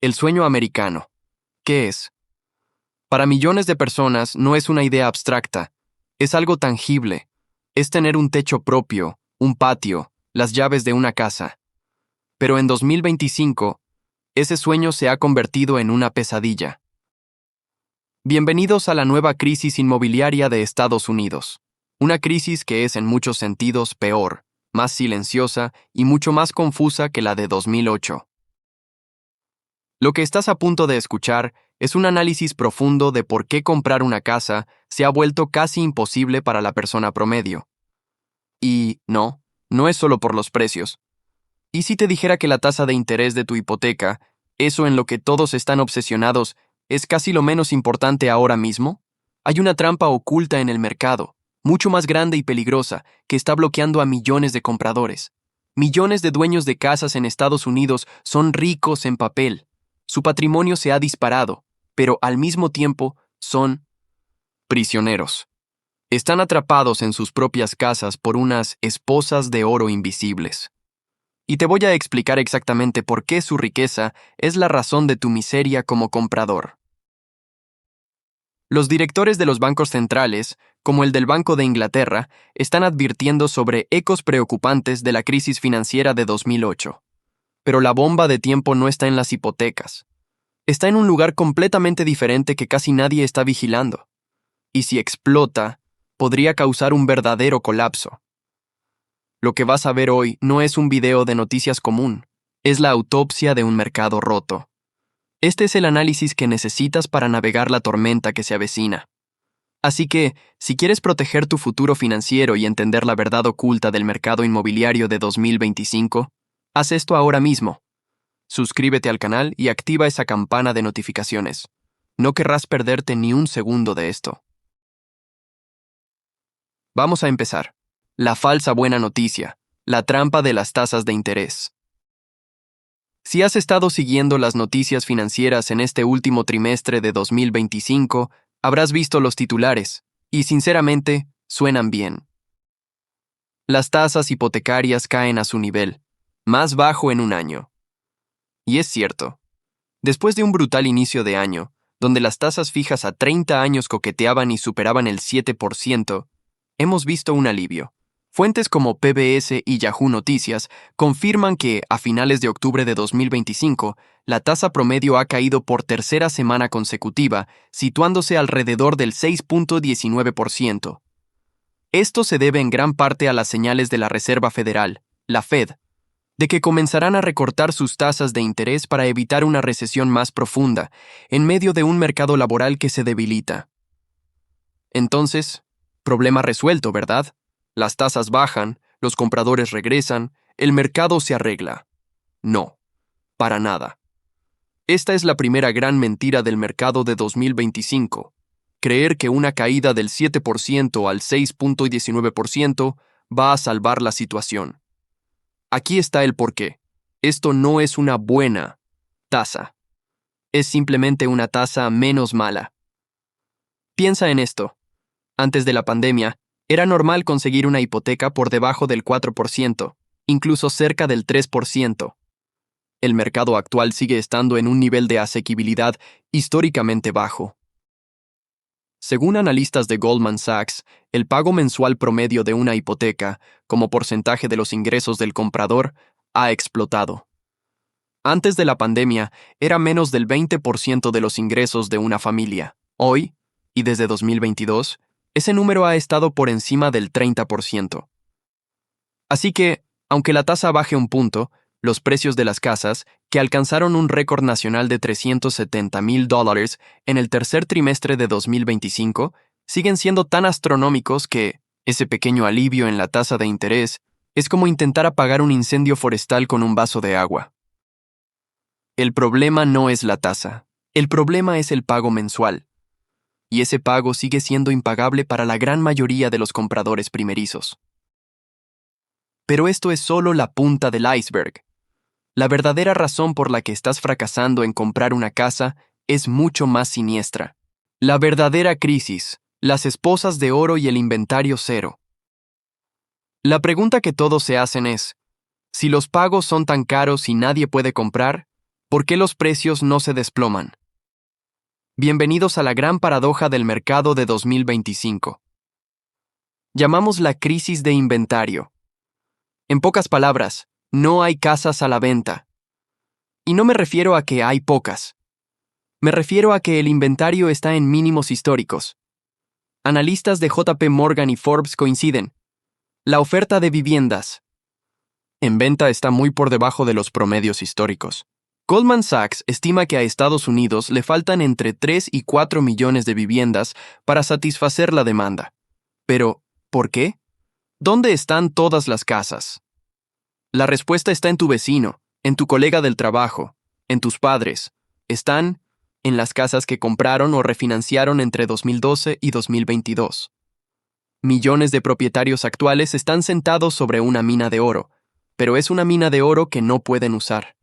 El sueño americano. ¿Qué es? Para millones de personas no es una idea abstracta, es algo tangible. Es tener un techo propio, un patio, las llaves de una casa. Pero en 2025, ese sueño se ha convertido en una pesadilla. Bienvenidos a la nueva crisis inmobiliaria de Estados Unidos. Una crisis que es en muchos sentidos peor, más silenciosa y mucho más confusa que la de 2008. Lo que estás a punto de escuchar es un análisis profundo de por qué comprar una casa se ha vuelto casi imposible para la persona promedio. Y no es solo por los precios. ¿Y si te dijera que la tasa de interés de tu hipoteca, eso en lo que todos están obsesionados, es casi lo menos importante ahora mismo? Hay una trampa oculta en el mercado, mucho más grande y peligrosa, que está bloqueando a millones de compradores. Millones de dueños de casas en Estados Unidos son ricos en papel. Su patrimonio se ha disparado, pero al mismo tiempo son prisioneros. Están atrapados en sus propias casas por unas esposas de oro invisibles. Y te voy a explicar exactamente por qué su riqueza es la razón de tu miseria como comprador. Los directores de los bancos centrales, como el del Banco de Inglaterra, están advirtiendo sobre ecos preocupantes de la crisis financiera de 2008. Pero la bomba de tiempo no está en las hipotecas. Está en un lugar completamente diferente que casi nadie está vigilando. Y si explota, podría causar un verdadero colapso. Lo que vas a ver hoy no es un video de noticias común, es la autopsia de un mercado roto. Este es el análisis que necesitas para navegar la tormenta que se avecina. Así que, si quieres proteger tu futuro financiero y entender la verdad oculta del mercado inmobiliario de 2025, haz esto ahora mismo. Suscríbete al canal y activa esa campana de notificaciones. No querrás perderte ni un segundo de esto. Vamos a empezar. La falsa buena noticia, la trampa de las tasas de interés. Si has estado siguiendo las noticias financieras en este último trimestre de 2025, habrás visto los titulares, y sinceramente, suenan bien. Las tasas hipotecarias caen a su nivel, más bajo en un año. Y es cierto. Después de un brutal inicio de año, donde las tasas fijas a 30 años coqueteaban y superaban el 7%, hemos visto un alivio. Fuentes como PBS y Yahoo Noticias confirman que, a finales de octubre de 2025, la tasa promedio ha caído por tercera semana consecutiva, situándose alrededor del 6.19%. Esto se debe en gran parte a las señales de la Reserva Federal, la Fed, de que comenzarán a recortar sus tasas de interés para evitar una recesión más profunda, en medio de un mercado laboral que se debilita. Entonces, problema resuelto, ¿verdad? Las tasas bajan, los compradores regresan, el mercado se arregla. No, para nada. Esta es la primera gran mentira del mercado de 2025. Creer que una caída del 7% al 6.19% va a salvar la situación. Aquí está el porqué. Esto no es una buena tasa. Es simplemente una tasa menos mala. Piensa en esto. Antes de la pandemia, era normal conseguir una hipoteca por debajo del 4%, incluso cerca del 3%. El mercado actual sigue estando en un nivel de asequibilidad históricamente bajo. Según analistas de Goldman Sachs, el pago mensual promedio de una hipoteca, como porcentaje de los ingresos del comprador, ha explotado. Antes de la pandemia, era menos del 20% de los ingresos de una familia. Hoy, y desde 2022, ese número ha estado por encima del 30%. Así que, aunque la tasa baje un punto, los precios de las casas, que alcanzaron un récord nacional de $370,000 en el tercer trimestre de 2025, siguen siendo tan astronómicos que ese pequeño alivio en la tasa de interés es como intentar apagar un incendio forestal con un vaso de agua. El problema no es la tasa, el problema es el pago mensual. Y ese pago sigue siendo impagable para la gran mayoría de los compradores primerizos. Pero esto es solo la punta del iceberg. La verdadera razón por la que estás fracasando en comprar una casa es mucho más siniestra. La verdadera crisis, las esposas de oro y el inventario cero. La pregunta que todos se hacen es, si los pagos son tan caros y nadie puede comprar, ¿Por qué los precios no se desploman? Bienvenidos a la gran paradoja del mercado de 2025. Llamamos la crisis de inventario. En pocas palabras, no hay casas a la venta. Y no me refiero a que hay pocas. Me refiero a que el inventario está en mínimos históricos. Analistas de JP Morgan y Forbes coinciden. La oferta de viviendas en venta está muy por debajo de los promedios históricos. Goldman Sachs estima que a Estados Unidos le faltan entre 3 y 4 millones de viviendas para satisfacer la demanda. Pero, ¿por qué? ¿Dónde están todas las casas? La respuesta está en tu vecino, en tu colega del trabajo, en tus padres. Están en las casas que compraron o refinanciaron entre 2012 y 2022. Millones de propietarios actuales están sentados sobre una mina de oro, pero es una mina de oro que no pueden usar.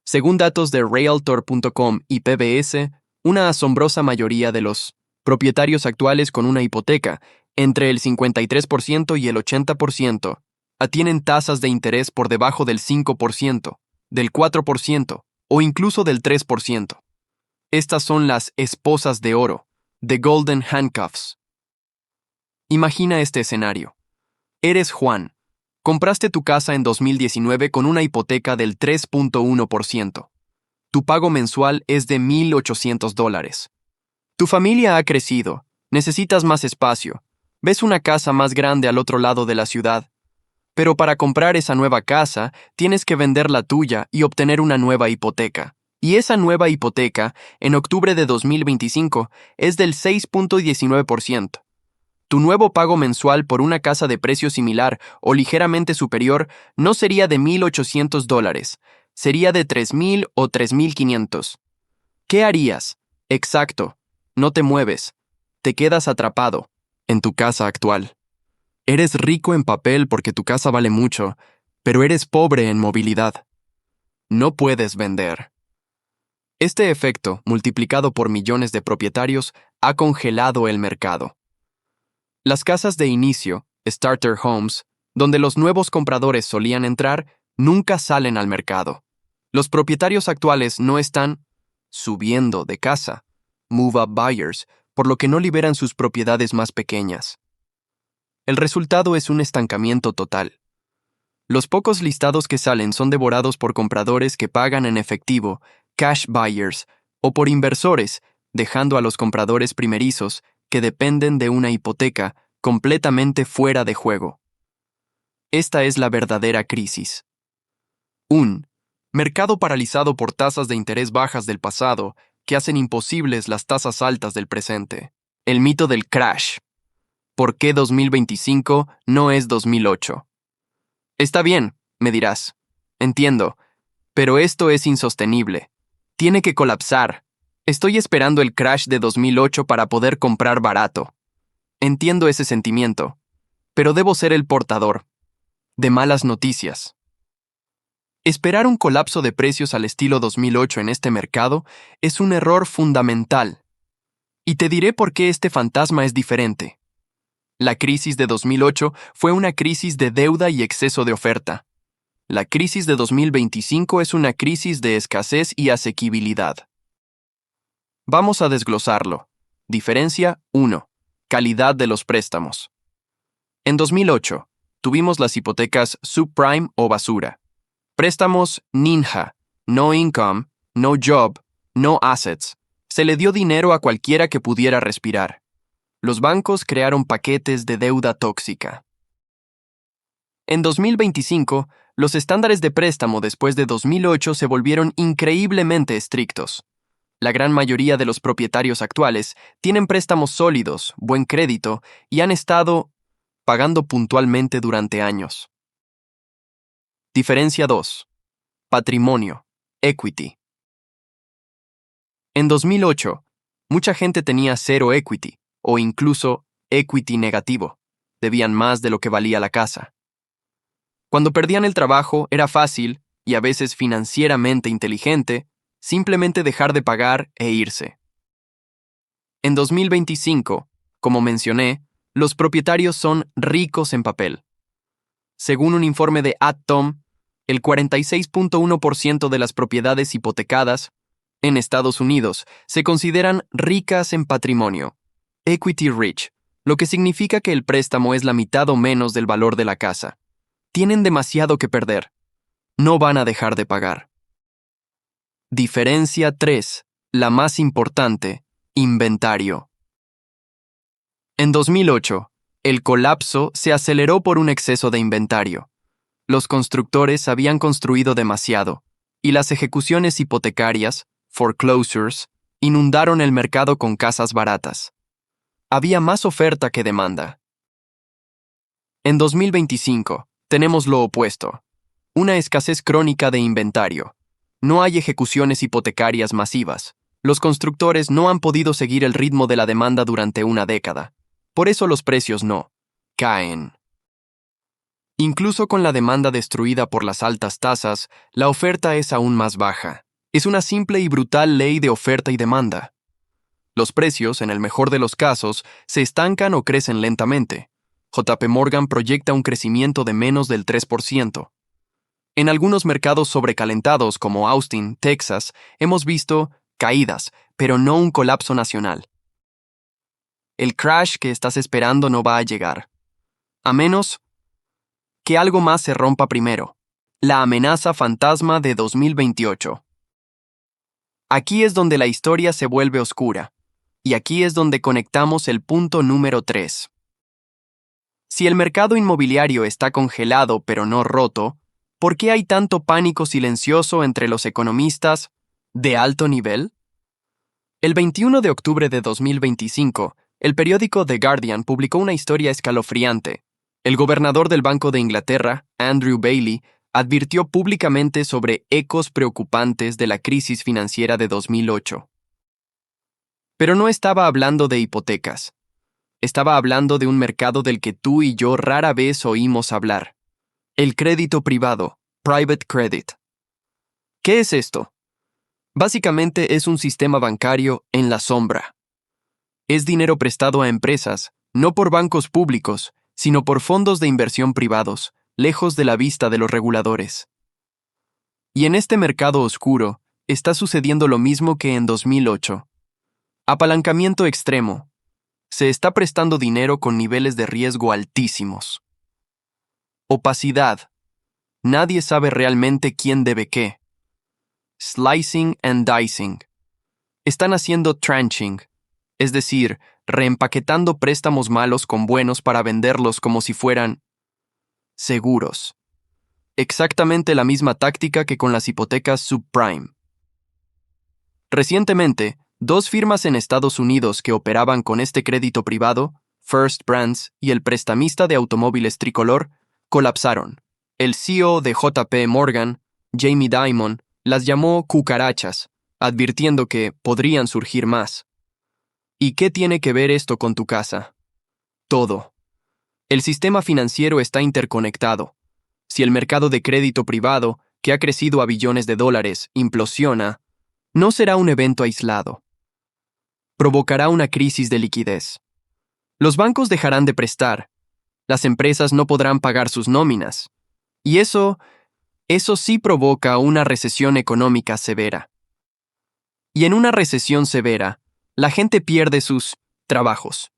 Según datos de Realtor.com y PBS, una asombrosa mayoría de los propietarios actuales con una hipoteca, entre el 53% y el 80%, tienen tasas de interés por debajo del 5%, del 4% o incluso del 3%. Estas son las esposas de oro, The Golden Handcuffs. Imagina este escenario. Eres Juan. Compraste tu casa en 2019 con una hipoteca del 3.1%. Tu pago mensual es de $1,800. Tu familia ha crecido, necesitas más espacio, ves una casa más grande al otro lado de la ciudad. Pero para comprar esa nueva casa, tienes que vender la tuya y obtener una nueva hipoteca. Y esa nueva hipoteca, en octubre de 2025, es del 6.19%. Tu nuevo pago mensual por una casa de precio similar o ligeramente superior no sería de $1,800, sería de $3,000 o $3,500. ¿Qué harías? Exacto, no te mueves, te quedas atrapado en tu casa actual. Eres rico en papel porque tu casa vale mucho, pero eres pobre en movilidad. No puedes vender. Este efecto, multiplicado por millones de propietarios, ha congelado el mercado. Las casas de inicio, starter homes, donde los nuevos compradores solían entrar, nunca salen al mercado. Los propietarios actuales no están subiendo de casa, move-up buyers, por lo que no liberan sus propiedades más pequeñas. El resultado es un estancamiento total. Los pocos listados que salen son devorados por compradores que pagan en efectivo, cash buyers, o por inversores, dejando a los compradores primerizos, que dependen de una hipoteca, completamente fuera de juego. Esta es la verdadera crisis. Un mercado paralizado por tasas de interés bajas del pasado que hacen imposibles las tasas altas del presente. El mito del crash. ¿Por qué 2025 no es 2008? Está bien, me dirás. Entiendo, pero esto es insostenible. Tiene que colapsar. Estoy esperando el crash de 2008 para poder comprar barato. Entiendo ese sentimiento, pero debo ser el portador de malas noticias. Esperar un colapso de precios al estilo 2008 en este mercado es un error fundamental. Y te diré por qué este fantasma es diferente. La crisis de 2008 fue una crisis de deuda y exceso de oferta. La crisis de 2025 es una crisis de escasez y asequibilidad. Vamos a desglosarlo. Diferencia 1. Calidad de los préstamos. En 2008, tuvimos las hipotecas subprime o basura. Préstamos ninja, no income, no job, no assets. Se le dio dinero a cualquiera que pudiera respirar. Los bancos crearon paquetes de deuda tóxica. En 2025, los estándares de préstamo después de 2008 se volvieron increíblemente estrictos. La gran mayoría de los propietarios actuales tienen préstamos sólidos, buen crédito y han estado pagando puntualmente durante años. Diferencia 2. Patrimonio, equity. En 2008, mucha gente tenía cero equity, o incluso equity negativo. Debían más de lo que valía la casa. Cuando perdían el trabajo, era fácil, y a veces financieramente inteligente, simplemente dejar de pagar e irse. En 2025, como mencioné, los propietarios son ricos en papel. Según un informe de Tom, El 46.1% de las propiedades hipotecadas en Estados Unidos se consideran ricas en patrimonio, equity rich, lo que significa que el préstamo es la mitad o menos del valor de la casa. Tienen demasiado que perder. No van a dejar de pagar. Diferencia 3, la más importante, inventario. En 2008, el colapso se aceleró por un exceso de inventario. Los constructores habían construido demasiado, y las ejecuciones hipotecarias, foreclosures, inundaron el mercado con casas baratas. Había más oferta que demanda. En 2025, tenemos lo opuesto, una escasez crónica de inventario. No hay ejecuciones hipotecarias masivas. Los constructores no han podido seguir el ritmo de la demanda durante una década. Por eso los precios no caen. Incluso con la demanda destruida por las altas tasas, la oferta es aún más baja. Es una simple y brutal ley de oferta y demanda. Los precios, en el mejor de los casos, se estancan o crecen lentamente. JP Morgan proyecta un crecimiento de menos del 3%. En algunos mercados sobrecalentados como Austin, Texas, hemos visto caídas, pero no un colapso nacional. El crash que estás esperando no va a llegar. A menos que algo más se rompa primero. La amenaza fantasma de 2028. Aquí es donde la historia se vuelve oscura. Y aquí es donde conectamos el punto número 3. Si el mercado inmobiliario está congelado pero no roto, ¿por qué hay tanto pánico silencioso entre los economistas de alto nivel? El 21 de octubre de 2025, el periódico The Guardian publicó una historia escalofriante. El gobernador del Banco de Inglaterra, Andrew Bailey, advirtió públicamente sobre ecos preocupantes de la crisis financiera de 2008. Pero no estaba hablando de hipotecas. Estaba hablando de un mercado del que tú y yo rara vez oímos hablar. El crédito privado, private credit. ¿Qué es esto? Básicamente es un sistema bancario en la sombra. Es dinero prestado a empresas, no por bancos públicos, sino por fondos de inversión privados, lejos de la vista de los reguladores. Y en este mercado oscuro, está sucediendo lo mismo que en 2008. Apalancamiento extremo. Se está prestando dinero con niveles de riesgo altísimos. Opacidad. Nadie sabe realmente quién debe qué. Slicing and dicing. Están haciendo tranching, es decir, reempaquetando préstamos malos con buenos para venderlos como si fueran seguros. Exactamente la misma táctica que con las hipotecas subprime. Recientemente, dos firmas en Estados Unidos que operaban con este crédito privado, First Brands y el prestamista de automóviles Tricolor, colapsaron. El CEO de JP Morgan, Jamie Dimon, las llamó cucarachas, advirtiendo que podrían surgir más. ¿Y qué tiene que ver esto con tu casa? Todo. El sistema financiero está interconectado. Si el mercado de crédito privado, que ha crecido a billones de dólares, implosiona, no será un evento aislado. Provocará una crisis de liquidez. Los bancos dejarán de prestar. Las empresas no podrán pagar sus nóminas. Y eso sí provoca una recesión económica severa. Y en una recesión severa, la gente pierde sus trabajos.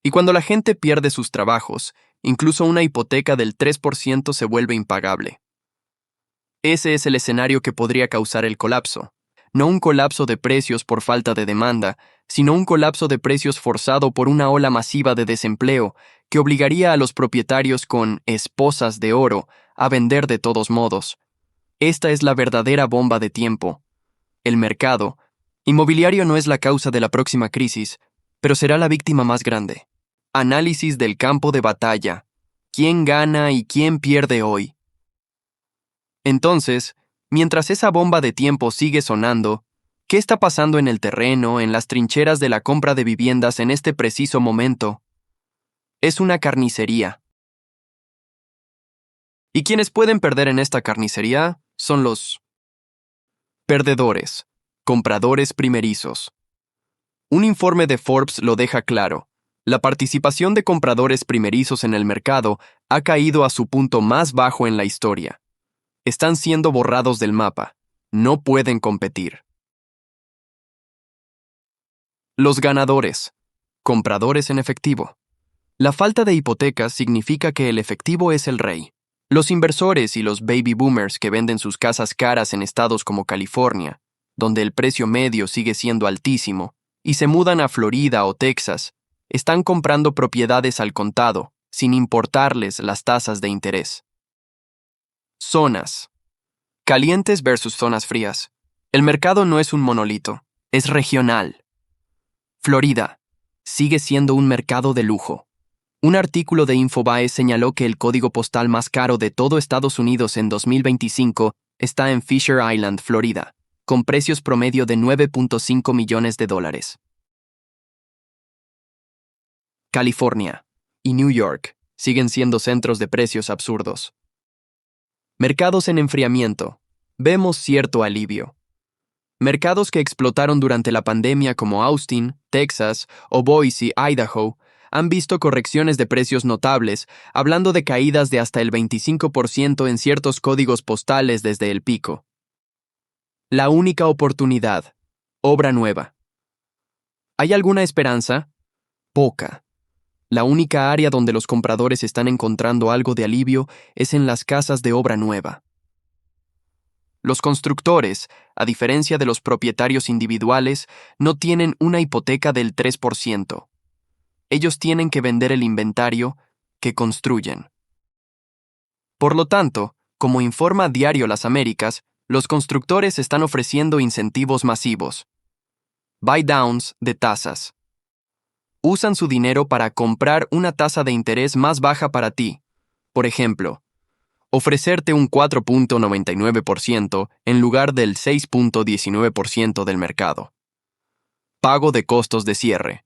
Y cuando la gente pierde sus trabajos, incluso una hipoteca del 3% se vuelve impagable. Ese es el escenario que podría causar el colapso. No un colapso de precios por falta de demanda, sino un colapso de precios forzado por una ola masiva de desempleo que obligaría a los propietarios con esposas de oro a vender de todos modos. Esta es la verdadera bomba de tiempo. El mercado inmobiliario no es la causa de la próxima crisis, pero será la víctima más grande. Análisis del campo de batalla. ¿Quién gana y quién pierde hoy? Entonces, mientras esa bomba de tiempo sigue sonando, ¿qué está pasando en el terreno, en las trincheras de la compra de viviendas en este preciso momento? Es una carnicería. Y quienes pueden perder en esta carnicería son los perdedores, compradores primerizos. Un informe de Forbes lo deja claro. La participación de compradores primerizos en el mercado ha caído a su punto más bajo en la historia. Están siendo borrados del mapa. No pueden competir. Los ganadores. Compradores en efectivo. La falta de hipotecas significa que el efectivo es el rey. Los inversores y los baby boomers que venden sus casas caras en estados como California, donde el precio medio sigue siendo altísimo, y se mudan a Florida o Texas, están comprando propiedades al contado, sin importarles las tasas de interés. Zonas. Calientes versus zonas frías. El mercado no es un monolito, es regional. Florida. Sigue siendo un mercado de lujo. Un artículo de Infobae señaló que el código postal más caro de todo Estados Unidos en 2025 está en Fisher Island, Florida, con precios promedio de $9.5 millones. California y New York siguen siendo centros de precios absurdos. Mercados en enfriamiento. Vemos cierto alivio. Mercados que explotaron durante la pandemia como Austin, Texas o Boise, Idaho, han visto correcciones de precios notables, hablando de caídas de hasta el 25% en ciertos códigos postales desde el pico. La única oportunidad. Obra nueva. ¿Hay alguna esperanza? Poca. La única área donde los compradores están encontrando algo de alivio es en las casas de obra nueva. Los constructores, a diferencia de los propietarios individuales, no tienen una hipoteca del 3%. Ellos tienen que vender el inventario que construyen. Por lo tanto, como informa Diario Las Américas, los constructores están ofreciendo incentivos masivos. Buy downs de tasas. Usan su dinero para comprar una tasa de interés más baja para ti. Por ejemplo, ofrecerte un 4.99% en lugar del 6.19% del mercado. Pago de costos de cierre.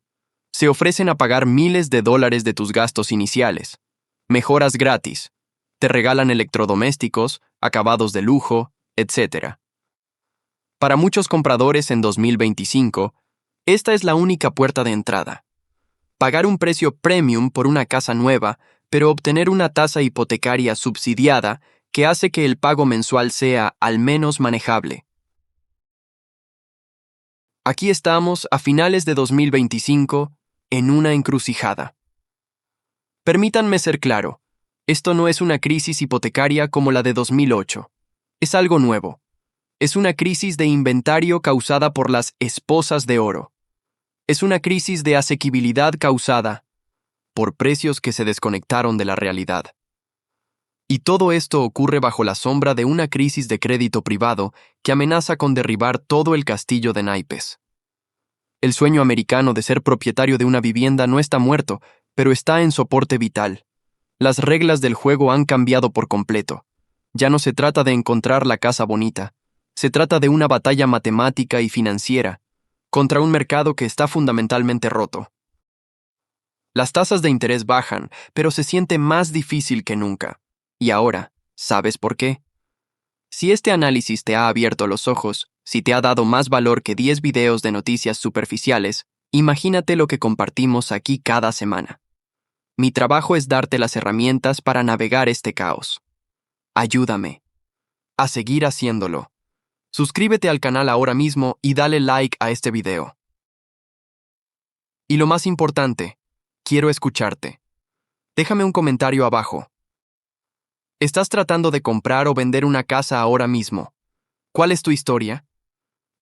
Se ofrecen a pagar miles de dólares de tus gastos iniciales. Mejoras gratis. Te regalan electrodomésticos, acabados de lujo, etc. Para muchos compradores en 2025, esta es la única puerta de entrada. Pagar un precio premium por una casa nueva, pero obtener una tasa hipotecaria subsidiada que hace que el pago mensual sea al menos manejable. Aquí estamos a finales de 2025 en una encrucijada. Permítanme ser claro, esto no es una crisis hipotecaria como la de 2008. Es algo nuevo. Es una crisis de inventario causada por las esposas de oro. Es una crisis de asequibilidad causada por precios que se desconectaron de la realidad. Y todo esto ocurre bajo la sombra de una crisis de crédito privado que amenaza con derribar todo el castillo de naipes. El sueño americano de ser propietario de una vivienda no está muerto, pero está en soporte vital. Las reglas del juego han cambiado por completo. Ya no se trata de encontrar la casa bonita. Se trata de una batalla matemática y financiera contra un mercado que está fundamentalmente roto. Las tasas de interés bajan, pero se siente más difícil que nunca. Y ahora, ¿sabes por qué? Si este análisis te ha abierto los ojos, si te ha dado más valor que 10 videos de noticias superficiales, imagínate lo que compartimos aquí cada semana. Mi trabajo es darte las herramientas para navegar este caos. Ayúdame a seguir haciéndolo. Suscríbete al canal ahora mismo y dale like a este video. Y lo más importante, quiero escucharte. Déjame un comentario abajo. ¿Estás tratando de comprar o vender una casa ahora mismo? ¿Cuál es tu historia?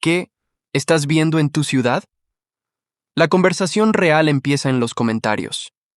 ¿Qué estás viendo en tu ciudad? La conversación real empieza en los comentarios.